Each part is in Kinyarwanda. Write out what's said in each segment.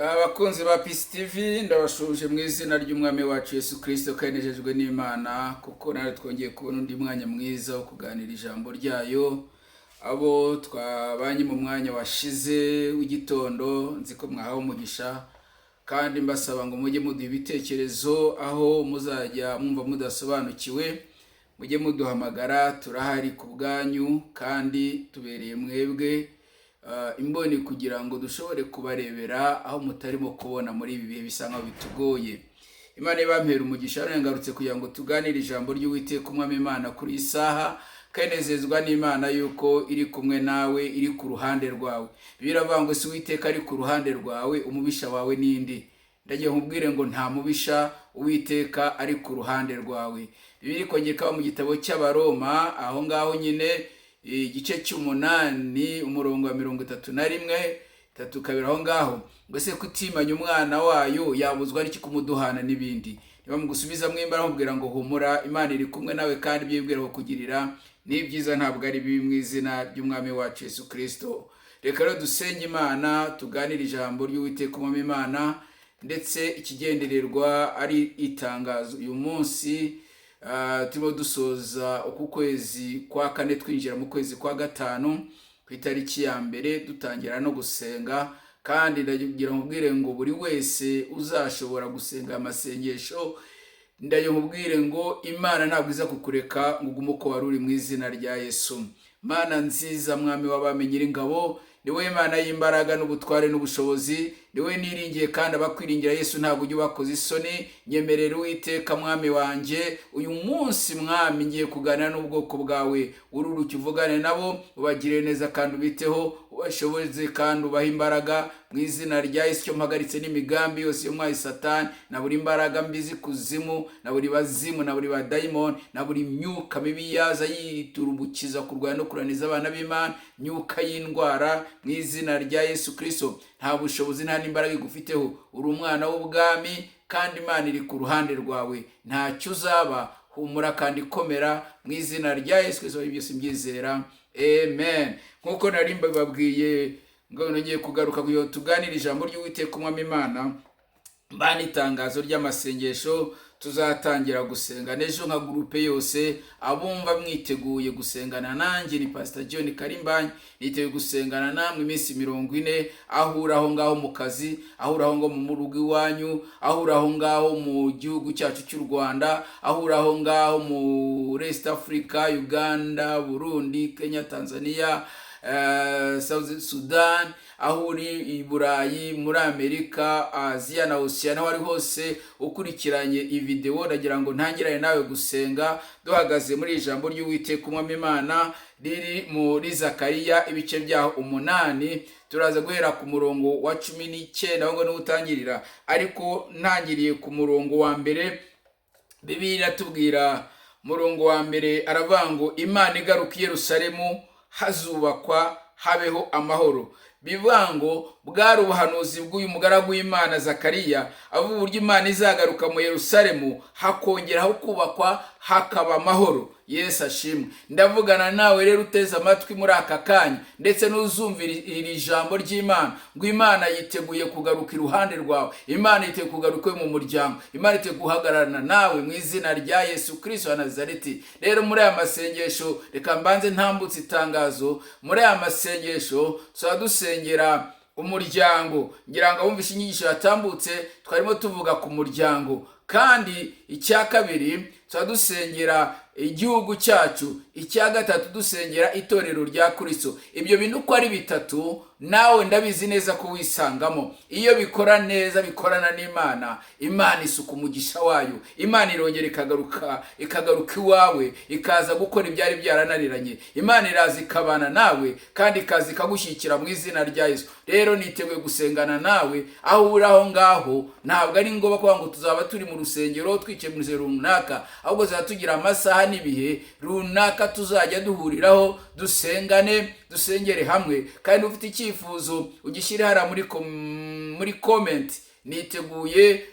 Abakunzi ba Peace TV ndabashuje mu izina ry'umwami wacu Yesu Kristo kanejejwe n'Imana kuko nawe twongeye kubona undi mwanya mwiza wo kuganira ijambo ryayo. Abo twabanye mu mwanya washize w'igitondo nzi ko mwahawe umugisha kandi mbasaba ngo mujye muduha ibitekerezo aho muzajya mwumva mudasobanukiwe, mujye muduhamagara, turahari ku bwanyu kandi tubereye mwebwe imboni kugira ngo dushobore kubarebera aho mutarimo kubona muri ibi bihe bisa nkaho bitugoye. Imana ibampera umugisha ngarutse kugira ngo tuganire ijambo ry'Uwiteka umwami Imana kuri isaha, kanezezwa n'Imana yuko iri kumwe nawe, iri ku ruhande rwawe. Biravuga ngo si Uwiteka ari ku ruhande rwawe, umubisha wawe ninde? Ndagiye nkubwire ngo nta mubisha, Uwiteka ari ku ruhande rwawe. Bibiri kongera mu gitabo cy'Abaroma aho ngaho nyine igice cy'umunani umurongo wa 31 tatu kabiri aho ngaho ngo se kutimanya umwana wayo yabuzwa n'iki kumuduhana n'ibindi. Niba mugusubiza mwimbara mubwira ngo humura, Imana iri kumwe nawe kandi byibwira ko kugirira ni byiza, ntabwo ari bibi, mu izina ry'umwami wacu Yesu Kristo. Reka rero dusenge Imana, tuganire ijambo ry'Uwiteka umwami Imana, ndetse ikigendererwa ari itangazo uyu munsi. Turimo dusoza uku kwezi kwa kane twinjira mu kwezi kwa gatanu ku itariki ya mbere dutangira no gusenga, kandi ndagira nkubwire ngo buri wese uzashobora gusenga amasengesho, ndagira nkubwire ngo Imana ntabwo iza kukureka ngo ugume uko wari uri mu izina rya Yesu. Mana nziza, mwami w'abami nyir'ingabo, niwe Imana y'imbaraga n'ubutware n'ubushobozi, niwe niringiye kandi abakwiringira Yesu ntabwo ujye ubakoza isoni. Nyemerera Uwiteka mwami wanje, uyu munsi mwami ngiye kuganira n'ubwoko bwawe, ururuke uvugane nabo, ubagire neza kandi ubiteho, ubashoboze kandi ubahe imbaraga mu izina rya Yesu. Cyo mpagaritse n'imigambi yose yo mwayi Satani, na buri imbaraga mbizi kuzimu, na buri bazimu, na buri badayimoni, na buri myuka mibi yaza yiturumbukiza kurwanya no kuraniza abana b'Imana, myuka y'indwara mu izina rya Yesu Kristo. Nta bushobozi nta n'imbaraga igufiteho, uri umwana w'ubwami kandi Imana iri ku ruhande rwawe, ntacyo uzaba. Humura kandi komera mu izina rya Yesu Kristo, byose mbyizera, amen. Nkuko nari mbabwiye ngo ngiye kugaruka kuyo tuganira ijambo ry'Uwiteka umwami Imana, mbana itangazo ry'amasengesho tuzatangira gusenga nejo nka groupe yose. Abumva mwiteguye gusengana nanjye ni Pastor John Karimbanye, niteguye gusengana namwe iminsi 40, ahura aho ngaho mu kazi, ahura aho ngo mu rugo iwanyu, ahura aho ngaho mu gihugu cyacu cy'u Rwanda, ahura aho ngaho mu East Africa, Uganda, Burundi, Kenya, Tanzania, South Sudan, aho uri i Burayi, muri Amerika, Asia na Oceania, aho ari hose ukurikiranye iyi video, ndagira ngo ntangirane nawe gusenga duhagaze muri ijambo ry'Uwiteka umwami Imana riri muri Zakariya ibice byaho 8. Turaza guhera ku murongo wa 19 aho ngo n'utangirira, ariko ntangiriye ku murongo wa mbere. Bibiliya iratubwira murongo wa mbere, aravuga ngo Imana igaruka i Yerusalemu, hazubakwa habeho amahoro. Bivuga ngo bwari ubuhanuzi bw'uyu mugaragu w'Imana Zakariya avuga uburyo Imana izagaruka mu Yerusalemu, hakongeraho kubakwa, hakaba amahoro. Yesu ashimwe. Ndavugana nawe rero uteze amatwi muri aka kanya, ndetse n'uzumvira iri jambo ry'Imana, ngo Imana yiteguye kugaruka iruhande rwawe, Imana yiteguye kugaruka mu muryango, Imana yiteguye guhagararana nawe mu izina rya Yesu Kristo wa Nazareti. Rero muri aya masengesho reka mbanze ntambutse itangazo. Muri aya masengesho dusengera umuryango. Ngira ngo abumvishe inyigisho yatambutse twarimo tuvuga ku muryango, kandi icya kabiri dusengera igihugu cyacu, icya gatatu dusengera itorero rya Kristo. Ibyo bintu uko ari bitatu nawe ndabizi neza ko wisangamo. Iyo bikora neza, bikorana n'Imana, Imana isuka umugisha wayo, Imana irongera ikagaruka iwawe, ikaza gukora ibyari byarananiranye. Imana iraza ikabana nawe kandi ikaza ikagushyikira mu izina rya Yesu. Rero niteguye gusengana nawe aho uri aho ngaho. Ntabwo ari ngombwa kuvuga ngo tuzaba turi mu rusengero twicaye mu rusengero runaka, ahubwo zatugira amasaha n'ibihe runaka tuzajya duhuriraho, dusengere hamwe. Kandi ufite icyifuzo ugishyire hara muri comment. Niteguye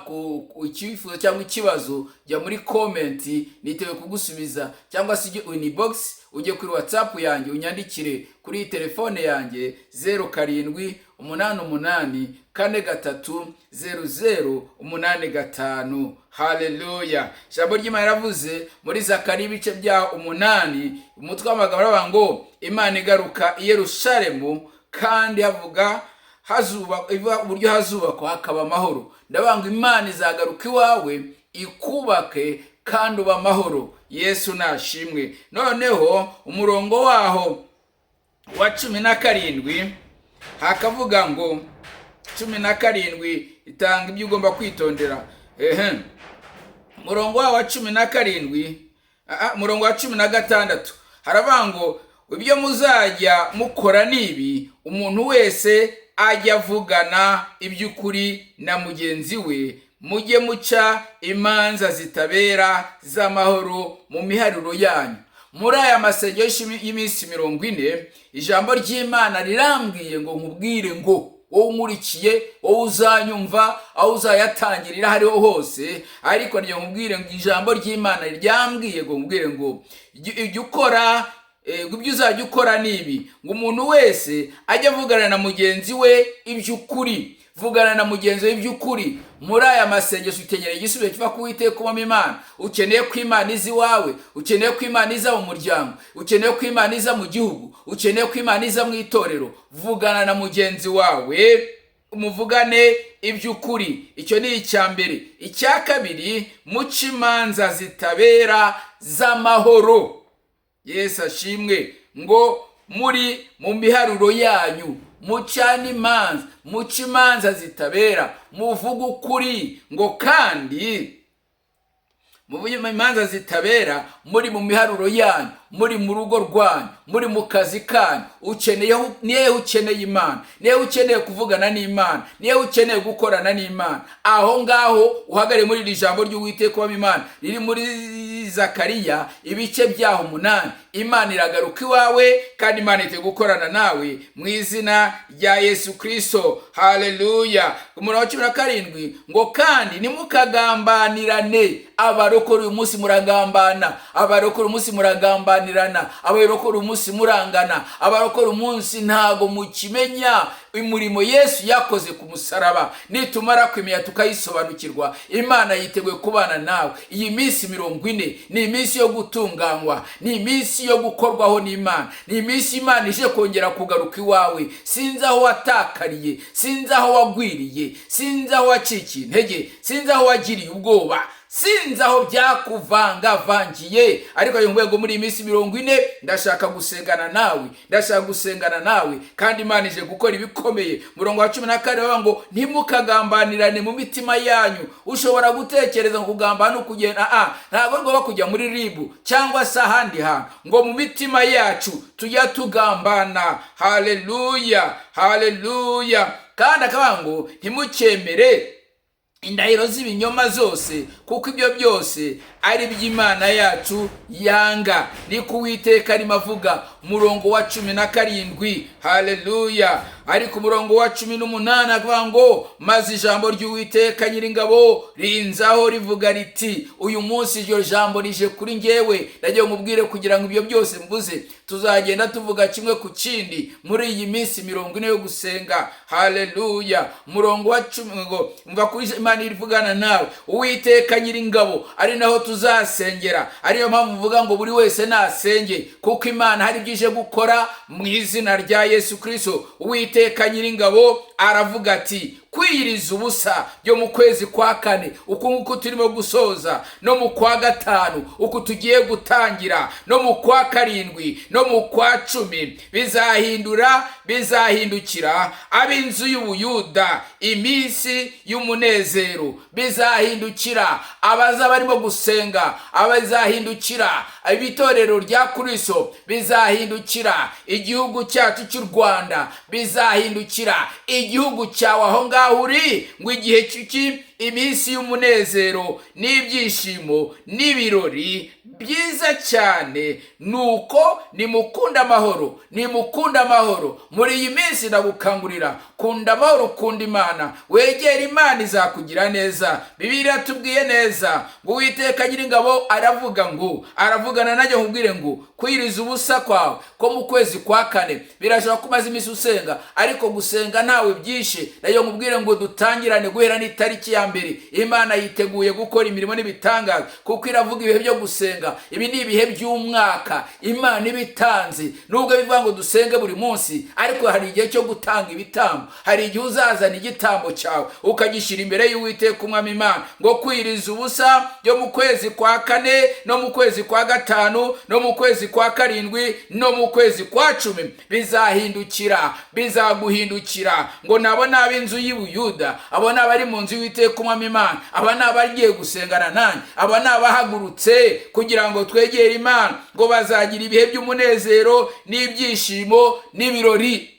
ku icyifuzo cyangwa ikibazo, jya muri comment, niteguye kugusubiza, cyangwa se inbox ujye kuri WhatsApp yanjye unyandikire kuri telefone yanjye 07 888 haleluya. Ijambo ry'Imana yaravuze muri Zakariya ibice bya 8 umutwe w'amagambo aravuga ngo Imana igaruka i Yerusalemu kandi havuga uburyo hazubakwa hakaba amahoro. Ndavuga ngo Imana izagaruka iwawe ikubake kandi uba amahoro. Yesu nashimwe. Noneho umurongo waho wa 17 hakavuga ngo 17 itanga ibyo ugomba kwitondera. Umurongo wa 17 umurongo wa 16 haravuga ngo ibyo muzajya mukora nibi, umuntu wese ajya avugana iby'ukuri na mugenzi we, mujye muca imanza zitabera z'amahoro mu miharuro yanyu. Muri aya masengesho y'iminsi 40 ijambo ry'Imana rirambwiye ngo nkubwire ngo wowe umurikiye, wowe uzanyumva, aho uzayatangirira hariho hose, ariko niyo nkubwire ngo ijambo ry'Imana ryambwiye ngo nkubwire ngo ibyo ukora ibyo uzajya ukora nibi, ngo umuntu wese ajya avugana na mugenzi we iby'ukuri. Vugana na mugenzi we iby'ukuri. Muri aya masengesho utegereye igisubizo kiva ku Uwiteka umwami Imana. Ukeneye ko Imana iza iwawe, ukeneye ko Imana iza mu muryango, ukeneye ko Imana iza mu gihugu, ukeneye ko Imana iza mu itorero. Vugana na mugenzi wawe, umuvugane iby'ukuri. Icyo ni icya mbere. Icya kabiri, muca imanza zitabera z'amahoro. Yesu ashimwe. Ngo muri mu miharuro yanyu mucane imanza, muca imanza zitabera, muvuga ukuri. Ngo kandi muvuge imanza zitabera muri mu miharuro yanyu, muri mu rugo rwanyu, muri mu kazi kanyu. Niye ukeneye Imana, niye ukeneye kuvugana n'Imana, niye ukeneye gukorana n'Imana, aho ngaho uhagare muri iri jambo ry'Uwiteka w'Imana riri muri Zakariya ibice byaho 8. Imana iragaruka iwawe kandi Imana ite gukorana nawe mu izina rya Yesu Kristo. Haleluya. Umurongo wa 17 ngo kandi nimukagambanirane. Abarokora uyu munsi muragambana, abarokora umunsi muragambanirana, abarokora umunsi murangana, abarokora umunsi ntago mukimenya umurimo Yesu yakoze ku musaraba. Nitumara kwimenya tukayisobanukirwa, Imana yiteguye kubana nawe. Iyi minsi 40 ni iminsi yo gutunganywa, ni iminsi yo gukorwaho n'Imana, ni iminsi Imana ije kongera kugaruka iwawe. Sinzi aho watakariye, sinzi aho wagwiriye, sinzi aho wacikiye intege, sinzi aho wagiriye ubwoba, sinzi aho byakuvangavangiye, ariko ngo muri iminsi 40 ndashaka gusengana nawe, kandi Imana ije gukora ibikomeye. Murongo wa 14 bavuga ngo ntimukagambanirane mu mitima yanyu. Ushobora gutekereza ngo kugambana ukugenda ntabwo ngoba kujya muri ribu cyangwa se ahandi hantu, ngo mu mitima yacu tujya tugambana. Haleluya, haleluya. Kandi akavuga ngo ntimukemere indahiro z'ibinyoma zose, kuko ibyo byose ari by'Imana yacu yanga. Ni ku Uwiteka arimo avuga. Murongo wa 17. Haleluya. Ariko umurongo wa 18 avuga ngo maze ijambo ry'Uwiteka Nyiringabo rinzaho rivuga riti, uyu munsi iryo jambo rije kuri njyewe, ndagiye mubwire kugira ngo ibyo byose mvuze tuzagenda tuvuga kimwe ku kindi muri iyi minsi 40 yo gusenga. Haleluya. Murongo wa 10 ngo mva kuri Imana irivugana nawe. Uwiteka Nyiringabo ari naho tuzasengera. Ariyo mpamvu mvuga ngo buri wese nasenge, kuko Imana hari byije gukora mu izina rya Yesu Kristo. Uwiteka Nyiringabo aravuga ati, kwiyiriza ubusa byo mu kwezi kwa 4 uku nguku turimo gusoza, no mu kwa 5 uku tugiye gutangira, no mu kwa 7 no mu kwa 10 bizahindukira ab'inzu y'Ubuyuda iminsi y'umunezero. Bizahindukira abaza barimo gusenga, abazahindukira ibitorero rya Kristo, bizahindukira igihugu cyacu cy'u Rwanda, bizahindukira igihugu cyawe aho ngaho uri, ngo igihe iminsi y'umunezero n'ibyishimo n'ibirori byiza cyane. Nuko nimukunda amahoro, nimukunda amahoro. Muri iyi minsi ndagukangurira kunda amahoro, kunda Imana, wegera Imana izakugira neza. Bibiliya yatubwiye neza ngo Uwiteka Nyiringabo aravugana nanjye nkubwire ngo kwiriza ubusa kwawe ko mu kwezi kwa kane birashobora kumaza iminsi usenga, ariko gusenga ntawe byishe. Nayo nkubwire ngo dutangirane guhera n'itariki ya mbere. Imana yiteguye gukora imirimo n'ibitangaza, kuko iravuga ibihe byo gusenga. Ibi ni ibihe by'umwaka Imana ibitanze. Nubwo bivuga ngo dusenge buri munsi, ariko hari igihe cyo gutanga ibitambo. Hari igihe uzazana igitambo cyawe ukagishyira imbere y'Uwiteka Umwami Imana, ngo kwiriza ubusa byo mu kwezi kwa kane no mu kwezi kwa gatanu no mu kwezi kwa karindwi no mu kwezi kwa cumi bizaguhindukira. Ngo nabo ni ab'inzu y'Ubuyuda, abo ni abari mu nzu y'Uwiteka Umwami Imana, aba ni abagiye gusengana nanjye, aba ni abahagurutse kugira ngo twegere Imana. Ngo bazagira ibihe by'umunezero n'ibyishimo n'ibirori.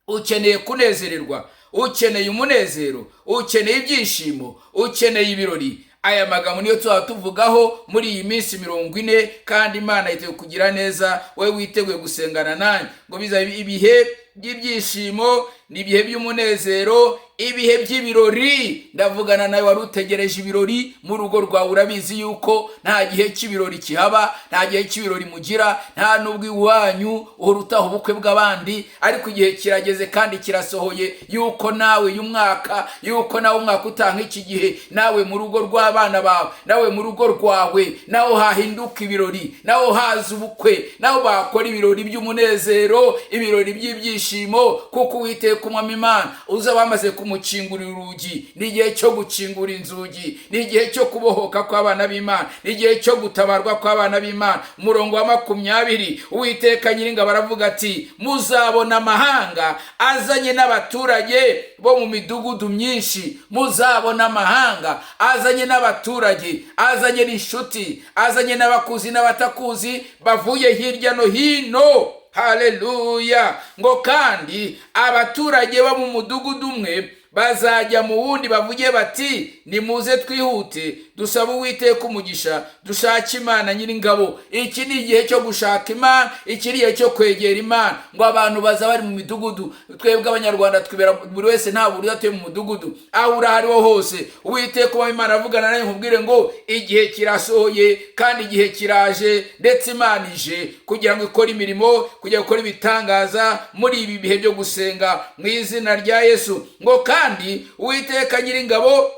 Ukeneye kunezererwa, ukeneye umunezero, ukeneye ibyishimo, ukeneye ibirori. Aya magambo niyo tuvugaho muri iyi minsi 40, kandi Imana yiteguye kugira neza. Wowe witeguye gusengana nanjye, ngo biza ibihe by'ibyishimo n'ibihe by'umunezero, ibihe by'ibirori. Ndavugana nawe wari utegereje ibirori mu rugo rwawe. Urabizi yuko nta gihe cy'ibirori kihaba, nta gihe cy'ibirori mugira, nta nubwo iwanyu uhora utaha ubukwe bw'abandi. Ariko igihe kirageze kandi kirasohoye yuko nawe y'umwaka, yuko nawe umwaka utaha iki gihe, nawe mu rugo rw'abana bawe, nawe mu rugo rwawe, nawe hahinduka ibirori, nawe haza ubukwe, nawe bakora ibirori by'umunezero, ibirori by'ibyishimo, kuko Uwiteka Umwami Imana uza bamaze kumukingurira urugi. Ni igihe cyo gukingura inzugi, ni igihe cyo kubohoka kw'abana b'Imana, ni igihe cyo gutabarwa kw'abana b'Imana. Umurongo wa 20, Uwiteka Nyiringabo aravuga ati, muzabona amahanga azanye n'abaturage bo mu midugudu myinshi. Muzabona amahanga azanye n'abaturage, azanye n'inshuti, azanye n'abakuzi n'abatakuzi, bavuye hirya no hino. Haleluya. Ngo kandi abaturage bo mu mudugudu umwe bazajya mu wundi bavuge bati, nimuze twihute dusaba Uwiteka umugisha, dushake Imana Nyiringabo. Iki ni igihe cyo gushaka Imana, iki ni igihe cyo kwegera Imana. Ngo abantu baza bari mu midugudu. Twebwe Abanyarwanda twibera buri wese nta buri atuye mu mudugudu, aho uri hariho hose. Uwiteka Umwami Imana avugana nawe nkubwire ngo igihe kirasohoye kandi igihe kiraje, ndetse Imana ije kugira ngo ikore imirimo, kugira gukora ibitangaza muri ibi bihe byo gusenga mu izina rya Yesu. Ngo kandi Uwiteka Nyiringabo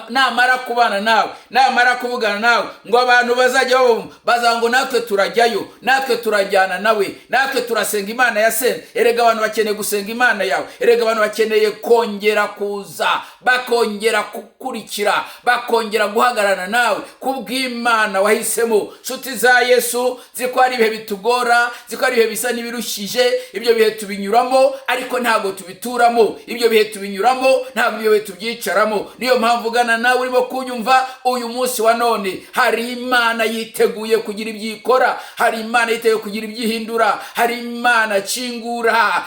namara kubana nawe, namara kuvugana nawe, ngo abantu bazajya bazango natwe turajyayo, natwe turajyana nawe, natwe turasenga Imana yasenze. Erega abantu bakeneye gusenga Imana yawe, erega abantu bakeneye kongera kuza, bakongera kukurikira, bakongera guhagarana nawe kubw'Imana wahisemo. Nshuti za Yesu, ziko ari ibihe bitugora, ziko ari ibihe bisa n'ibirushije. Ibyo bihe tubinyuramo, ariko ntago tubituramo. Ibyo bihe tubinyuramo, ntago ibyo bihe tubyicaramo. Niyo mpamvu gana nawe urimo kunyumva uyu munsi wa none, hari Imana yiteguye kugira ibyikora, hari Imana yiteguye kugira ibyihindura, hari Imana kingura.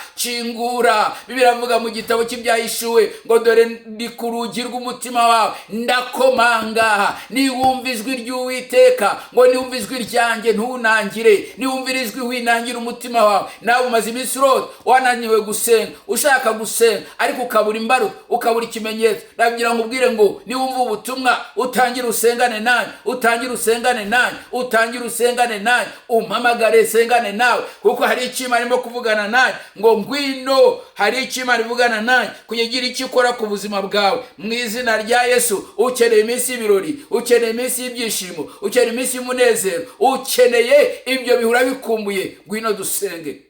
Bibiliya iravuga mu gitabo cy'Ibyahishuwe ngo dore ndi ku rugi rw'umutima wawe ndakomanga, niwumva ijwi ry'Uwiteka, ngo niwumva ijwi ryanjye ntunangire, niwumvira ijwi winangira umutima wawe. Nawe umaze iminsi urota wananiwe gusenga, ushaka gusenga ariko ukabura imbarutso, ukabura ikimenyetso. Ndagira ngo ubwire ngo niwumva ubutumwa utangire usengane nanjye, utangire nanjye, umpamagare sengane nawe, kuko hari icyo Imana irimo kuvugana nanjye. Ngo ngwino, hari icyo Imana ivugana nanjye kugira icyo ikora ku buzima bwawe mu izina rya Yesu. Ukeneye iminsi y'ibirori, ukeneye iminsi y'ibyishimo, ukeneye iminsi y'umunezero, ukeneye ibyo bihura bikumbuye, ngwino dusenge.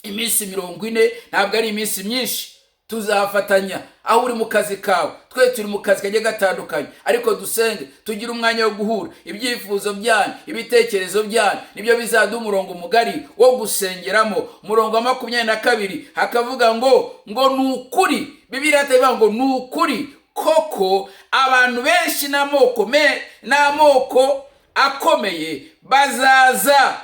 Iminsi 40 ntabwo ari iminsi myinshi. Tuzafatanya aho uri mu kazi kawe, twe turi mu kazi kagiye gatandukanye, ariko dusenge, tugira umwanya wo guhura. Ibyifuzo byanyu, ibitekerezo byanyu nibyo bizaduha umurongo mugari wo gusengeramo. Umurongo wa 22 hakavuga ngo nukuri. Bibiliya itavuga ngo nukuri koko abantu benshi n'amoko akomeye bazaza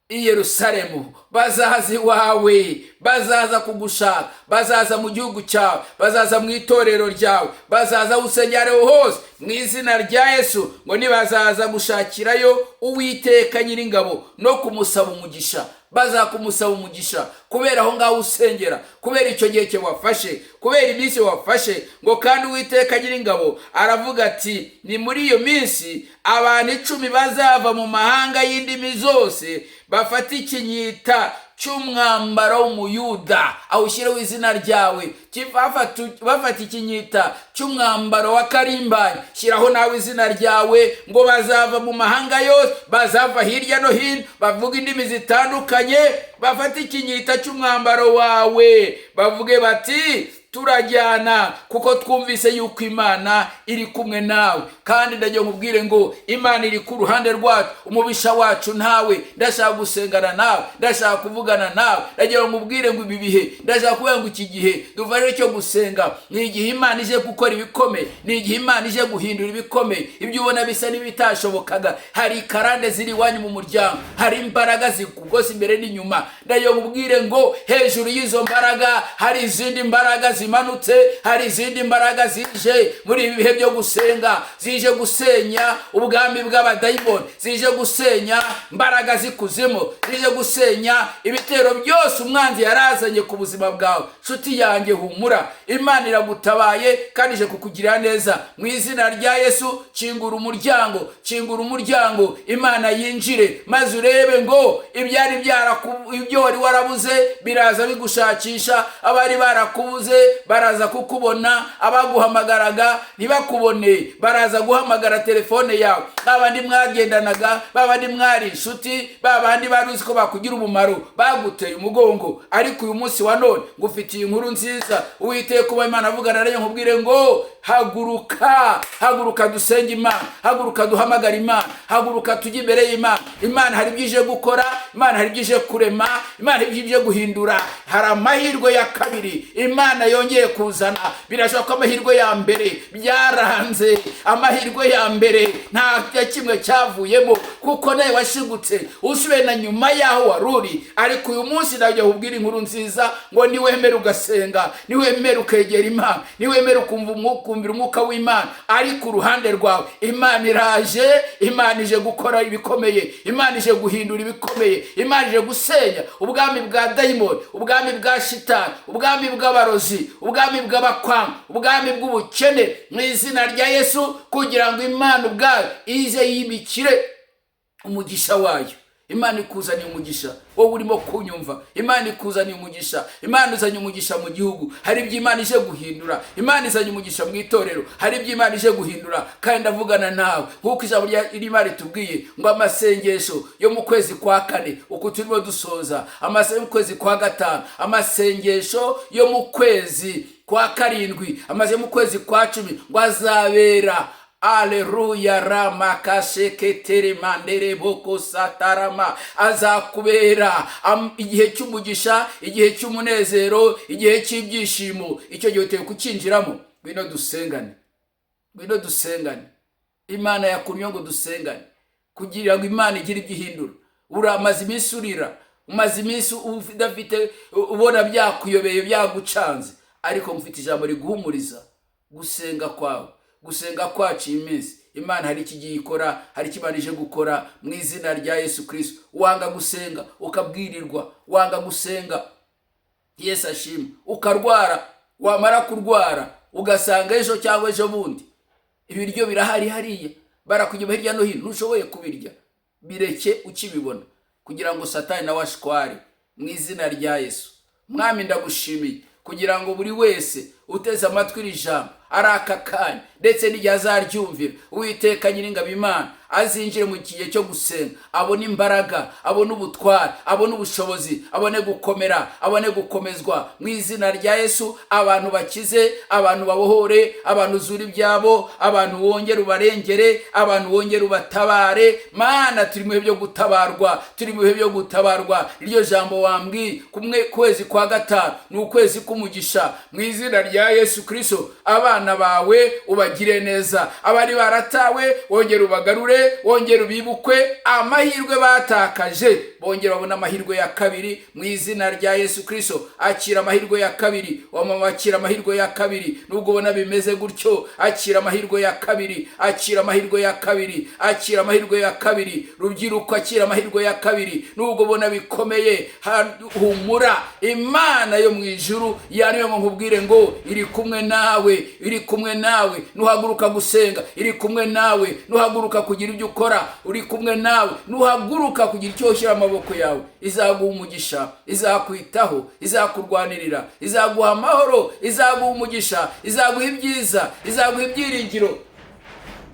i Yerusalemu, bazaza iwawe, bazaza kugushaka, bazaza mu gihugu cyawe, bazaza mu itorero ryawe, bazaza aho usengera hose mu izina rya Yesu, ngo nibazaza gushakirayo Uwiteka Nyiringabo no kumusaba umugisha, bazakumusaba umugisha kubera aho ngaho usengera, kubera icyo gihe cyo wafashe, kubera iminsi wafashe. Ngo kandi Uwiteka Nyiringabo aravuga ati, ni muri iyo minsi abantu 10 bazava mu mahanga y'indimi zose bafata ikinyita cy'umwambaro w'umuyuda, awushyireho izina ryawe. Bafata ikinyita cy'umwambaro wa Karimbanyi, shyiraho nawe izina ryawe. Ngo bazava mu mahanga yose, bazava hirya no hino, bavuga indimi zitandukanye, bafata ikinyita cy'umwambaro wawe, bavuge bati, turajyana kuko twumvise yuko Imana iri kumwe nawe. Kandi ndagiye nkubwire ngo Imana iri ku ruhande rwacu, umubisha wacu ntawe. Ndashaka gusengana nawe, ndashaka kuvugana nawe. Ndagiye nkubwire ngo ibi bihe, ndashaka kuvuga ngo iki gihe dufashe cyo gusenga, ni igihe Imana ije gukora ibikomeye, ni igihe Imana ije guhindura ibikomeye. Ibyo ubona bisa n'ibitashobokaga, hari karande ziri iwanyu mu muryango, hari imbaraga zikugose imbere n'inyuma. Ndagiye nkubwire ngo hejuru y'izo mbaraga hari izindi mbaraga zimanutse, hari izindi mbaraga zije muri ibi bihe byo gusenga, zije gusenya ubwami bw'abadayimoni, zije gusenya mbaraga zikuzimu, zije gusenya ibitero byose umwanzi yarazanye ku buzima bwawe. Nshuti yanjye humura, Imana iragutabaye kandi ije kukugirira neza. Mu izina rya Yesu, kingura umuryango, kingura umuryango, Imana yinjire, maze urebe ngo ibyo wari warabuze biraza bigushakisha. Abari barakubuze baraza kukubona, abaguhamagaraga ntibakubone baraza guhamagara telefone yawe. Babandi mwagendanaga, babandi mwari inshuti, babandi baruzi ko bakugira umumaro, baguteye umugongo. Ariko uyu munsi wa none ngufitiye inkuru nziza. Uwiteka kuba Imana avugana nayo, nkubwire ngo haguruka, haguruka dusenge Imana, haguruka duhamagara Imana, haguruka tujye imbere y'Imana. Imana hari ibyo gukora, Imana hari ibyo kurema, Imana hari ibyo guhindura. Hari amahirwe ya kabiri Imana yongeye kuzana. Birashoboka ko amahirwe ya mbere byaranze, amahirwe ya mbere nta kimwe cyavuyemo, kuko nawe washigutse usubiye na nyuma yaho waruri. Ariko uyu munsi najya kubwira inkuru nziza ngo niwemere ugasenga, niwemere ukegera Imana, niwemere kumvira umwuka w'Imana ari ku ruhande rwawe. Imana iraje, Imana ije gukora ibikomeye, Imana ije guhindura ibikomeye, Imana ije gusenya ubwami bwa dayimoni, ubwami bwa shitani, ubwami bw'abarozi, ubwami bw'abakwanga, ubwami bw'ubukene, mu izina rya Yesu, kugira ngo Imana ubwayo ize yimikire umugisha wayo. Imana ikuzaniye umugisha, wowe urimo kunyumva. Imana ikuzaniye umugisha, Imana izanye umugisha mu gihugu. Hari ibyo Imana ije guhindura, Imana izanye umugisha mu itorero, hari ibyo Imana ije guhindura. Kandi ndavugana nawe nk'uko ijambo ry'Imana ritubwiye ngo amasengesho yo mu kwezi kwa 4 uko turimo dusoza, amasengesho mu kwezi kwa 5, amasengesho yo mu kwezi kwa 7, amaze mu kwezi kwa 10 ngo azabera. Aleluya ramakasheketere mandere boko satarama. Azakubera igihe cy'umugisha, igihe cy'umunezero, igihe cy'ibyishimo. Icyo gihe uteye kukinjiramo. Bino dusengane, bino dusengane. Imana yakunye ngo dusengane kugira ngo Imana igire igihindura. Uramaze iminsi urira, umaze iminsi udafite, ubona byakuyobeye, byagucanze, ariko mfite ijambo riguhumuriza. Gusenga kwawe, gusenga kwacu iminsi, Imana hari iki gihe ikora, hari kibanije gukora mu izina rya Yesu Kristo. Wanga gusenga ukabwirirwa, wanga gusenga, Yesu ashimwe, ukarwara, wamara kurwara ugasanga ejo cyangwa ejo bundi ibiryo birahari hariya, barakujya hirya no hino, ntushoboye kubirya. Bireke ukibibona, kugira ngo Satani nawe ashware mu izina rya Yesu. Mwami ndagushimiye kugira ngo buri wese uteze amatwi iri jambo ari aka kanya ndetse n'igihe azaryumvira, Uwiteka Nyiringabo Imana azinjire mu gihe cyo gusenga, abone imbaraga, abone ubutware, abone ubushobozi, abone gukomera, abone gukomezwa mu izina rya Yesu. Abantu bakize, abantu babohore, abantu zuri byabo, abantu wongere ubarengere, abantu wongere ubatabare. Mana, turi mu bihe byo gutabarwa, turi mu bihe byo gutabarwa. Iryo jambo wambwi kumwe kwezi kwa 5 ni ukwezi kumugisha mu izina rya Yesu Kristo. Abana bawe ubagire neza, abari baratawe wongere ubagarure, wongere ubibukwe amahirwe batakaje bongera babona amahirwe ya kabiri mu izina rya Yesu Kristo. Akira amahirwe ya kabiri, wamama akira amahirwe ya kabiri, nubwo ubona bimeze gutyo, akira amahirwe ya kabiri, akira amahirwe ya kabiri, akira amahirwe ya kabiri. Rubyiruko akira amahirwe ya kabiri, nubwo ubona bikomeye, humura, Imana yo mu ijuru yaniwe ngo nkubwire ngo iri kumwe nawe, iri kumwe nawe. Nuhaguruka gusenga, iri kumwe nawe. Nuhaguruka kugira ibyo ukora, uri kumwe nawe. Nuhaguruka kugira icyo ushyira amaboko yawe, izaguha umugisha, izakwitaho, izakurwanirira, izaguha amahoro, izaguha umugisha, izaguha ibyiza, izaguha ibyiringiro,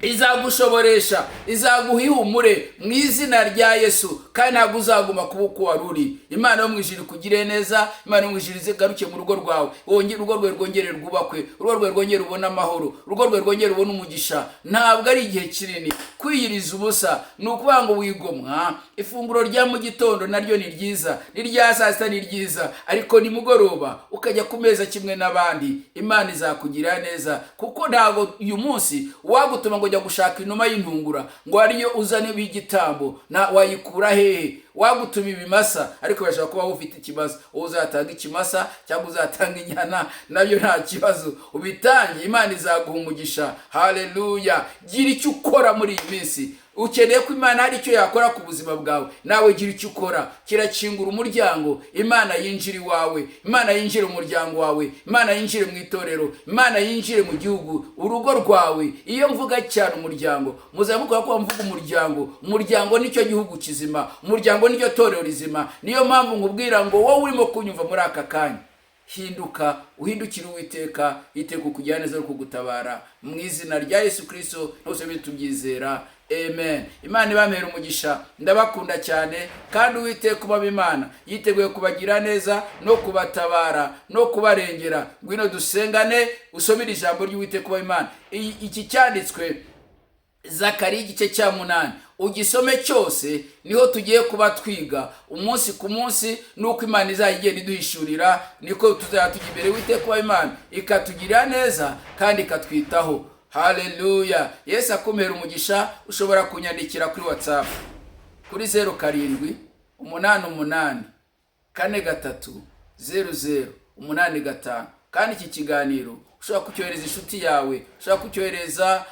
izagushoboresha, izaguha ihumure mu izina rya Yesu. Kandi ntabwo uzaguma kuba uko wari uri. Imana yo mu ijuru ikugire neza, Imana yo mu ijuru izigaruke mu rugo rwawe, urugo rwawe rwongere rwubakwe, urugo rwawe rwongere ubone amahoro, urugo rwawe rwongere ubone umugisha. Ntabwo ari igihe kinini kwiyiriza ubusa, ni ukuvuga ngo wigomwa. Ifunguro rya mu gitondo naryo ni ryiza, n'irya saa sita ni ryiza, ariko nimugoroba ukajya ku meza kimwe n'abandi. Imana izakugira neza, kuko ntabwo uyu munsi wagutuma ngo jya gushaka inuma y'intungura ngo ariyo uzane b'igitambo, na wayikura hehe? Wagutuma ibimasa, ariko bashaka kuba ufite ikibazo, uzatanga ikimasa cyangwa uzatanga inyana, nabyo nta kibazo, ubitange. Imana izaguha umugisha. Haleluya. Gira icyo ukora muri iyi minsi. Ukeneye ko Imana hari icyo yakora ku buzima bwawe, nawe gira icyo ukora. Kirakingura umuryango, Imana yinjire iwawe, Imana yinjire mu muryango wawe, Imana yinjire mu itorero, Imana yinjire mu gihugu, urugo rwawe. Iyo mvuga cyane umuryango, muzamuka ko mvuga umuryango nicyo gihugu kizima, umuryango nicyo torero rizima. Niyo mpamvu nkubwira ngo wowe urimo kunyumva muri aka kanya, hinduka, uhindukire Uwiteka, yiteka kujyana neza no kugutabara mu izina rya Yesu Kristo. Nose tubyizera. Amen. Imana ibamera umugisha. Ndabakunda cyane, kandi Uwiteka uba Imana yiteguye kubagira neza no kubatabara no kubarengera. Ngwino dusengane, usomere ijambo ry'Uwiteka uba Imana. Iki cyanditswe Zakariya igice cya 8, ugisome cyose, niho tugiye kuba twiga umunsi ku munsi. Nuko Imana izagenda iduhishurira, niko tuzatujya imbere Uwiteka uba Imana ikatugirira neza kandi ikatwitaho. Haleluya. Yesu akomera umugisha. Ushobora kunyandikira kuri WhatsApp kuri 0788430085. kandi iki kiganiro ushobora kucyohereza inshuti yawe, ushobora kucyohereza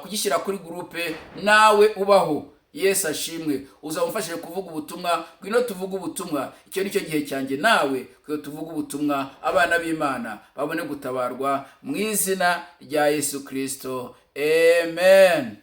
kugishyira kuri groupe nawe ubaho. Yesu ashimwe. Uzamufashije kuvuga ubutumwa. Ngwino tuvuga ubutumwa. Icyo nicyo gihe cyanjye nawe ko tuvuga ubutumwa, abana b'Imana babone gutabarwa mu izina rya Yesu Kristo. Amen.